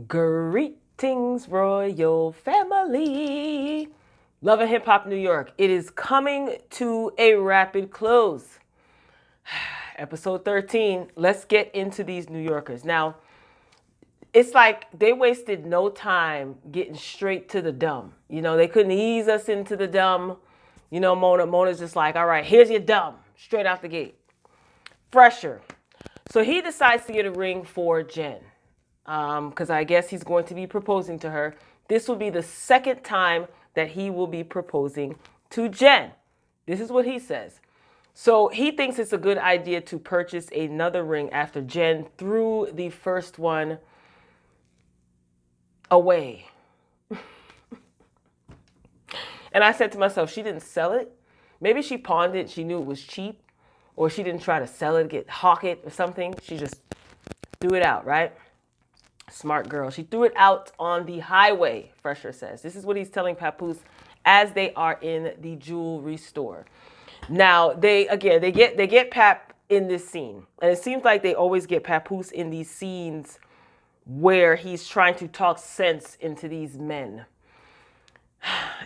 Greetings, royal family. Love and Hip Hop New York. It is coming to a rapid close. Episode 13. Let's get into these New Yorkers. Now, it's like they wasted no time getting straight to the dumb. You know, they couldn't ease us into the dumb. You know, Mona's just like, all right, here's your dumb, straight out the gate. Phresher. So he decides to get a ring for Jen. Because I guess he's going to be proposing to her. This will be the second time that he will be proposing to Jen. This is what he says. So he thinks it's a good idea to purchase another ring after Jen threw the first one away. And I said to myself, she didn't sell it. Maybe she pawned it. She knew it was cheap. Or she didn't try to sell it, hawk it or something. She just threw it out, right? Smart girl. She threw it out on the highway, Phresher says. This is what he's telling Papoose as they are in the jewelry store. Now, they get Pap in this scene. And it seems like they always get Papoose in these scenes where he's trying to talk sense into these men.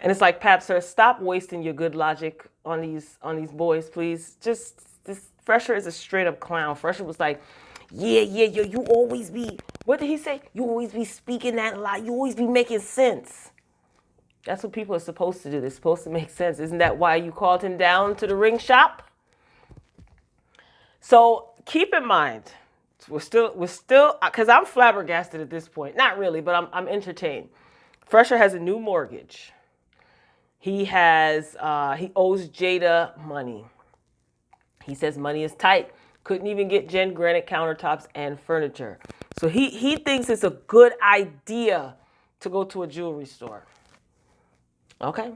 And it's like, Pap, sir, stop wasting your good logic on these boys, please. Just, this Phresher is a straight up clown. Phresher was like, yeah, you always be, what did he say? You always be speaking that lie. You always be making sense. That's what people are supposed to do. They're supposed to make sense. Isn't that why you called him down to the ring shop? So keep in mind, we're still, because I'm flabbergasted at this point. Not really, but I'm entertained. Phresher has a new mortgage. He owes Jada money. He says money is tight. Couldn't even get Jen granite countertops and furniture. So he thinks it's a good idea to go to a jewelry store. Okay.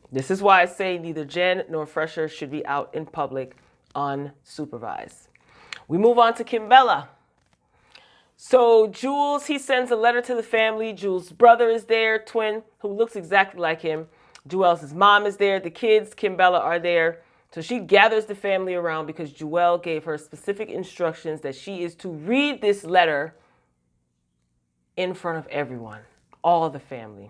This is why I say neither Jen nor Phresher should be out in public unsupervised. We move on to Kimbella. So Jules, he sends a letter to the family. Jules' brother is there, twin, who looks exactly like him. Juel's mom is there. The kids, Kimbella, are there. So she gathers the family around because Juel gave her specific instructions that she is to read this letter in front of everyone, all the family.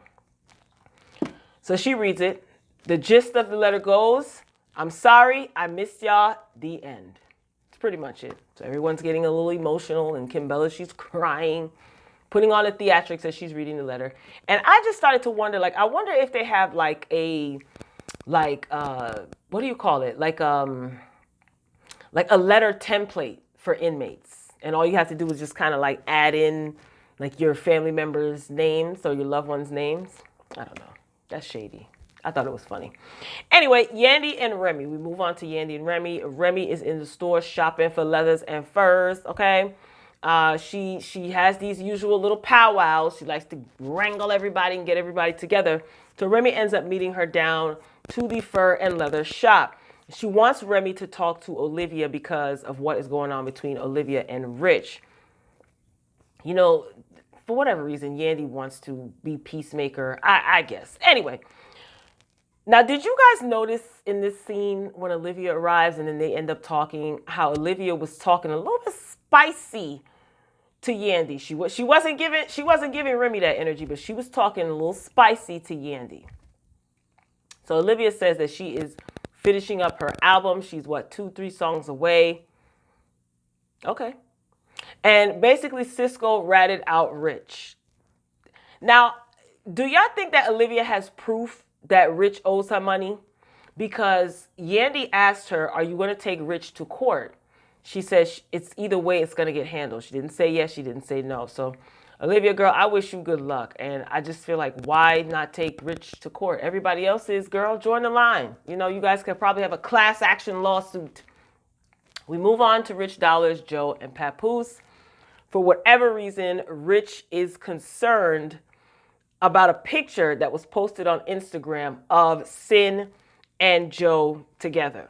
So she reads it. The gist of the letter goes, I'm sorry, I missed y'all, the end. It's pretty much it. So everyone's getting a little emotional, and Kimbella, she's crying, putting on the theatrics as she's reading the letter. And I just started to wonder, I wonder if they have what do you call it? Like a letter template for inmates. And all you have to do is just kind of add in your family members' names or your loved ones' names. I don't know. That's shady. I thought it was funny. Anyway, Yandy and Remy. We move on to Yandy and Remy. Remy is in the store shopping for leathers and furs, okay? She has these usual little powwows. She likes to wrangle everybody and get everybody together. So Remy ends up meeting her down to the fur and leather shop. She wants Remy to talk to Olivia because of what is going on between Olivia and Rich. You know, for whatever reason, Yandy wants to be peacemaker, I guess. Anyway, now, did you guys notice in this scene when Olivia arrives and then they end up talking, how Olivia was talking a little bit spicy to Yandy? She wasn't giving Remy that energy, but she was talking a little spicy to Yandy. So Olivia says that she is finishing up her album. She's 2-3 songs away. Okay. And basically Cisco ratted out Rich. Now, do y'all think that Olivia has proof that Rich owes her money? Because Yandy asked her, are you going to take Rich to court? She says it's either way it's going to get handled. She didn't say yes. She didn't say no. So Olivia, girl, I wish you good luck. And I just feel like, why not take Rich to court? Everybody else is, girl, join the line. You know, you guys could probably have a class action lawsuit. We move on to Rich Dollars, Joe, and Papoose. For whatever reason, Rich is concerned about a picture that was posted on Instagram of Sin and Joe together.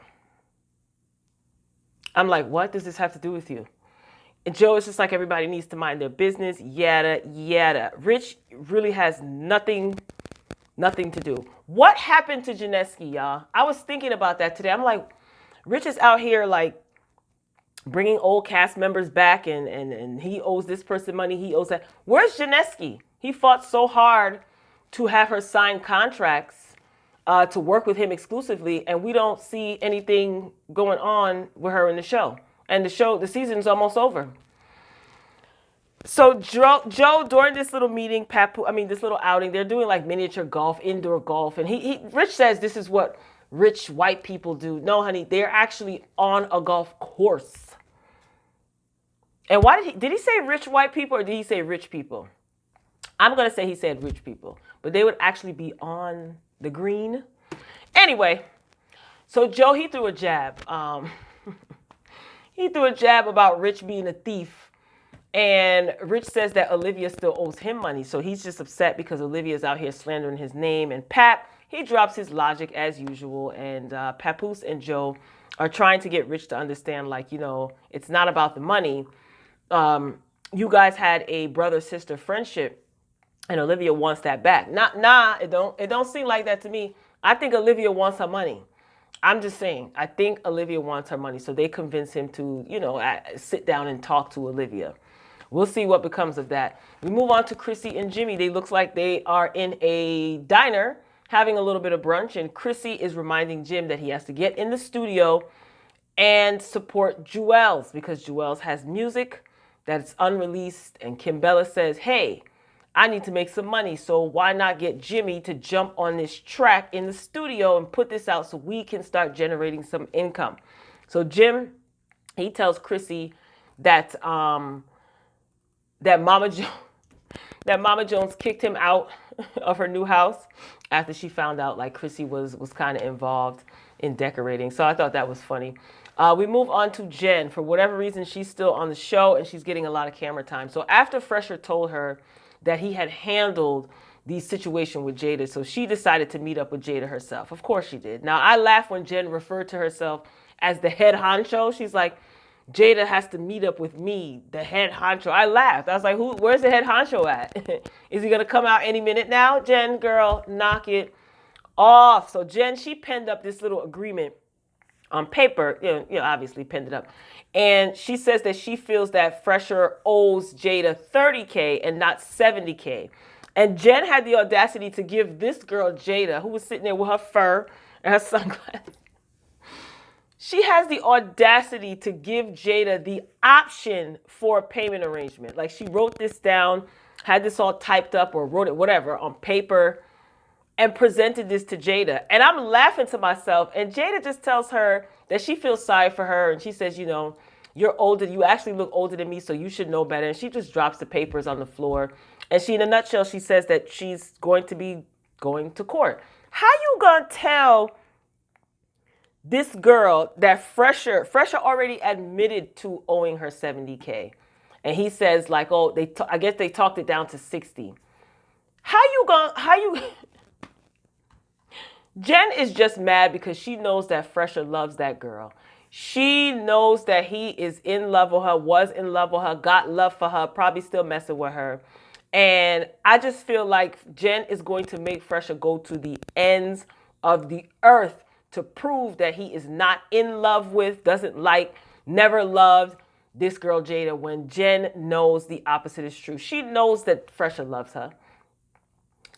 I'm like, what does this have to do with you? And Joe is just like, everybody needs to mind their business, yada, yada. Rich really has nothing to do. What happened to Janeski, y'all? I was thinking about that today. I'm like, Rich is out here bringing old cast members back, and he owes this person money, he owes that. Where's Janeski? He fought so hard to have her sign contracts to work with him exclusively, and we don't see anything going on with her in the show. And the season's almost over. So Joe, during this little meeting, this little outing, they're doing like miniature golf, indoor golf, and Rich says this is what rich white people do. No, honey, they're actually on a golf course. And why did he say rich white people, or did he say rich people? I'm gonna say he said rich people, but they would actually be on the green. Anyway, so Joe, he threw a jab. He threw a jab about Rich being a thief. And Rich says that Olivia still owes him money. So he's just upset because Olivia's out here slandering his name. And Pap, he drops his logic as usual. And Papoose and Joe are trying to get Rich to understand, like, you know, it's not about the money. You guys had a brother-sister friendship, and Olivia wants that back. It don't seem like that to me. I think Olivia wants her money. I'm just saying, I think Olivia wants her money. So they convince him to, you know, sit down and talk to Olivia. We'll see what becomes of that. We move on to Chrissy and Jimmy. They looks like they are in a diner having a little bit of brunch, and Chrissy is reminding Jim that he has to get in the studio and support Jewels because Jewels has music that's unreleased, and Kimbella says, hey, I need to make some money, so why not get Jimmy to jump on this track in the studio and put this out so we can start generating some income. So Jim, he tells Chrissy that that Mama Jones kicked him out of her new house after she found out like Chrissy was kind of involved in decorating. So I thought that was funny. We move on to Jen. For whatever reason, she's still on the show and she's getting a lot of camera time. So after Phresher told her that he had handled the situation with Jada, so she decided to meet up with Jada herself. Of course she did. Now, I laughed when Jen referred to herself as the head honcho. She's like, Jada has to meet up with me, the head honcho. I laughed. I was like, where's the head honcho at? Is he going to come out any minute now? Jen, girl, knock it off. So Jen, she penned up this little agreement on paper, you know, obviously penned it up. And she says that she feels that Phresher owes Jada $30K and not $70K. And Jen had the audacity to give this girl, Jada, who was sitting there with her fur and her sunglasses, she has the audacity to give Jada the option for a payment arrangement. Like, she wrote this down, had this all typed up or wrote it, whatever, on paper, and presented this to Jada. And I'm laughing to myself. And Jada just tells her that she feels sorry for her. And she says, you know, you're older. You actually look older than me, so you should know better. And she just drops the papers on the floor. And she, in a nutshell, she says that she's going to be going to court. How you gonna tell this girl that Phresher already admitted to owing her $70K? And he says, like, oh, I guess they talked it down to 60. How you Jen is just mad because she knows that Phresher loves that girl. She knows that he is in love with her, was in love with her, got love for her, probably still messing with her. And I just feel like Jen is going to make Phresher go to the ends of the earth to prove that he is not in love with, doesn't like, never loved this girl Jada, when Jen knows the opposite is true. She knows that Phresher loves her.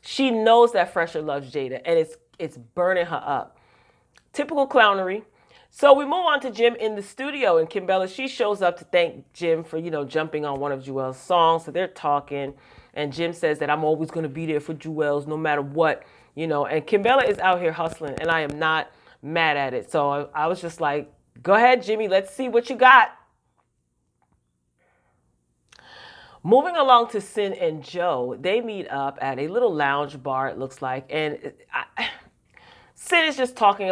She knows that Phresher loves Jada, and it's burning her up. Typical clownery. So we move on to Jim in the studio, and Kimbella, she shows up to thank Jim for, you know, jumping on one of Jewel's songs. So they're talking, and Jim says that I'm always going to be there for Jewel's no matter what, you know. And Kimbella is out here hustling, and I am not mad at it. So I was just like, go ahead, Jimmy, let's see what you got. Moving along to Sin and Joe, they meet up at a little lounge bar, it looks like, and Sin is just talking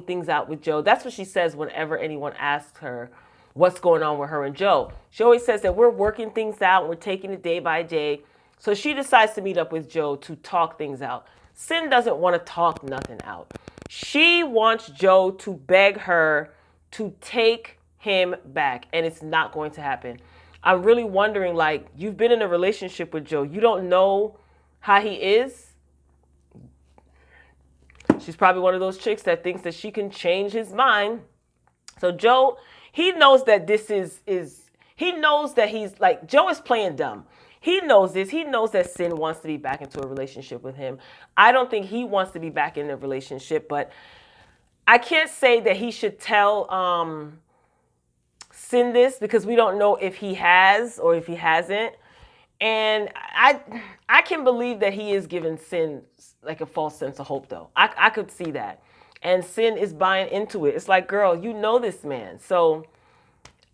things out with Joe. That's what she says whenever anyone asks her what's going on with her and Joe. She always says that we're working things out, we're taking it day by day. So she decides to meet up with Joe to talk things out. Sin doesn't want to talk nothing out. She wants Joe to beg her to take him back, and it's not going to happen. I'm really wondering, like, you've been in a relationship with Joe. You don't know how he is. She's probably one of those chicks that thinks that she can change his mind. So Joe, he knows that this is he knows that he's like, Joe is playing dumb. He knows this. He knows that Sin wants to be back into a relationship with him. I don't think he wants to be back in a relationship, but I can't say that he should tell Sin this, because we don't know if he has or if he hasn't. And I can believe that he is giving Sin like a false sense of hope, though. I could see that. And Sin is buying into it. It's like, girl, you know this man. So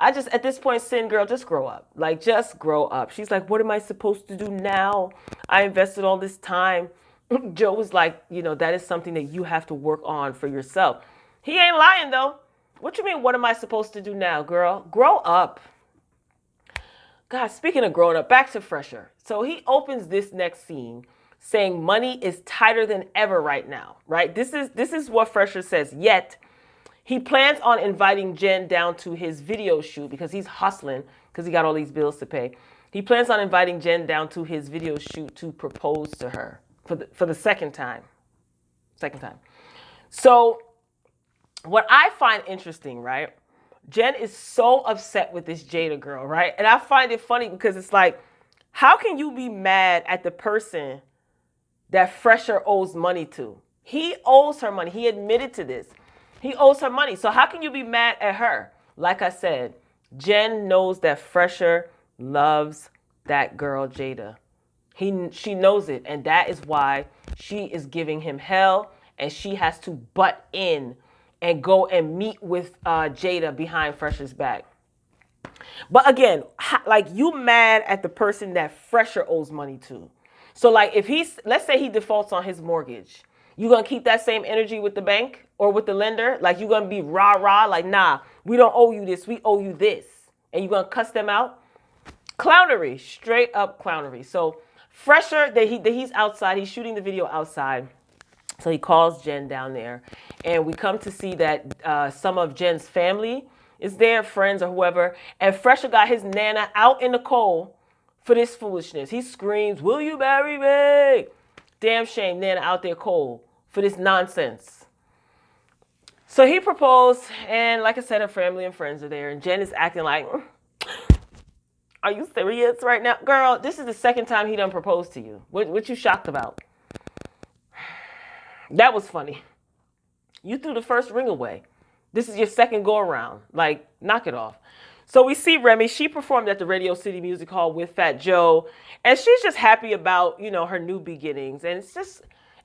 I just, at this point, Sin, girl, just grow up. Like, just grow up. She's like, what am I supposed to do now? I invested all this time. Joe was like, you know, that is something that you have to work on for yourself. He ain't lying, though. What you mean, what am I supposed to do now, girl? Grow up. God, speaking of growing up, back to Phresher. So he opens this next scene saying money is tighter than ever right now, right? This is what Phresher says. Yet, he plans on inviting Jen down to his video shoot because he's hustling because he got all these bills to pay. He plans on inviting Jen down to his video shoot to propose to her for the second time. So what I find interesting, right? Jen is so upset with this Jada girl, right? And I find it funny because it's like, how can you be mad at the person that Phresher owes money to? He owes her money. He admitted to this. He owes her money. So how can you be mad at her? Like I said, Jen knows that Phresher loves that girl, Jada. She knows it. And that is why she is giving him hell. And she has to butt in and go and meet with Jada behind Phresher's back. But again, like, you mad at the person that Phresher owes money to. So like, if let's say he defaults on his mortgage, you gonna keep that same energy with the bank or with the lender? Like, you gonna be rah-rah, like, nah, we don't owe you this, we owe you this. And you gonna cuss them out? Clownery, straight up clownery. So Phresher, that he's outside, he's shooting the video outside. So he calls Jen down there, and we come to see that some of Jen's family is there, friends or whoever, and Phresher got his nana out in the cold for this foolishness. He screams, will you marry me? Damn shame, nana out there cold for this nonsense. So he proposed, and like I said, her family and friends are there, and Jen is acting like, are you serious right now? Girl, this is the second time he done proposed to you. What you shocked about? That was funny. You threw the first ring away. This is your second go around. Like, knock it off. So we see Remy. She performed at the Radio City Music Hall with Fat Joe. And she's just happy about, you know, her new beginnings. And it's just,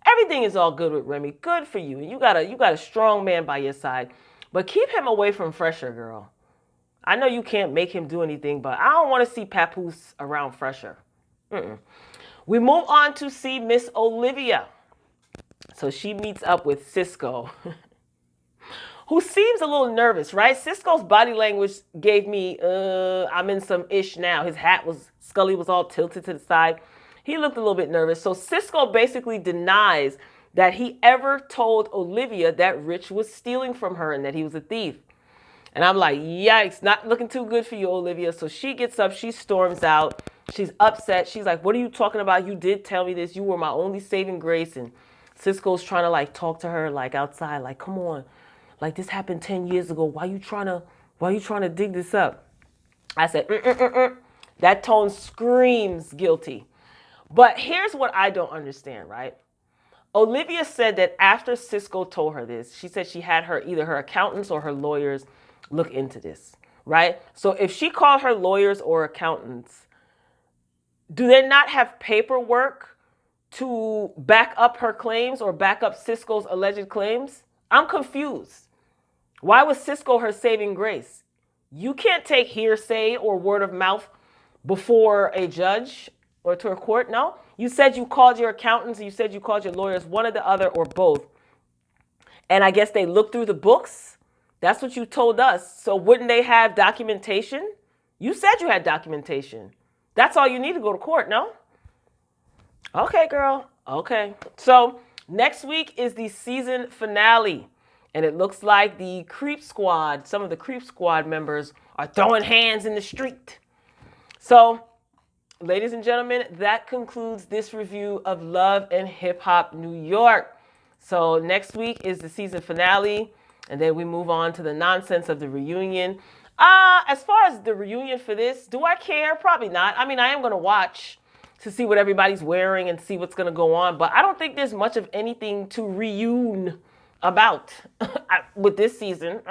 everything is all good with Remy. Good for you. You got a strong man by your side. But keep him away from Phresher, girl. I know you can't make him do anything, but I don't want to see Papoose around Phresher. We move on to see Miss Olivia. So she meets up with Cisco, who seems a little nervous, right? Cisco's body language gave me, I'm in some ish now. His Scully was all tilted to the side. He looked a little bit nervous. So Cisco basically denies that he ever told Olivia that Rich was stealing from her and that he was a thief. And I'm like, yikes, not looking too good for you, Olivia. So she gets up, she storms out. She's upset. She's like, what are you talking about? You did tell me this. You were my only saving grace. And Cisco's trying to like talk to her like outside, like, come on, like this happened 10 years ago. Why you trying to dig this up? I said, That tone screams guilty. But here's what I don't understand, right? Olivia said that after Cisco told her this, she said she had either her accountants or her lawyers look into this, right? So if she called her lawyers or accountants, do they not have paperwork to back up her claims or back up Cisco's alleged claims? I'm confused. Why was Cisco her saving grace? You can't take hearsay or word of mouth before a judge or to a court, no? You said you called your accountants, you said you called your lawyers, one or the other or both. And I guess they looked through the books. That's what you told us. So wouldn't they have documentation? You said you had documentation. That's all you need to go to court, no? Okay, girl. Okay. So next week is the season finale. And it looks like the Creep Squad, some of the Creep Squad members are throwing hands in the street. So, ladies and gentlemen, that concludes this review of Love and Hip Hop New York. So next week is the season finale. And then we move on to the nonsense of the reunion. As far as the reunion for this, do I care? Probably not. I mean, I am going to watch to see what everybody's wearing and see what's going to go on, but I don't think there's much of anything to reune about with this season.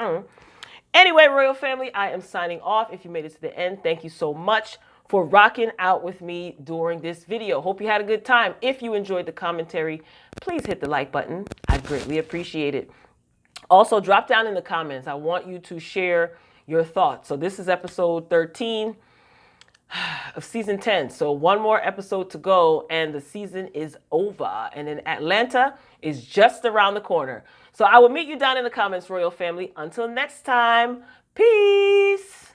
Anyway, Royal Family, I am signing off. If you made it to the end, thank you so much for rocking out with me during this video. Hope you had a good time. If you enjoyed the commentary, please hit the like button. I greatly appreciate it. Also, drop down in the comments. I want you to share your thoughts. So this is episode 13 of season 10. So one more episode to go and the season is over. And then Atlanta is just around the corner. So I will meet you down in the comments, Royal Family. Until next time, peace.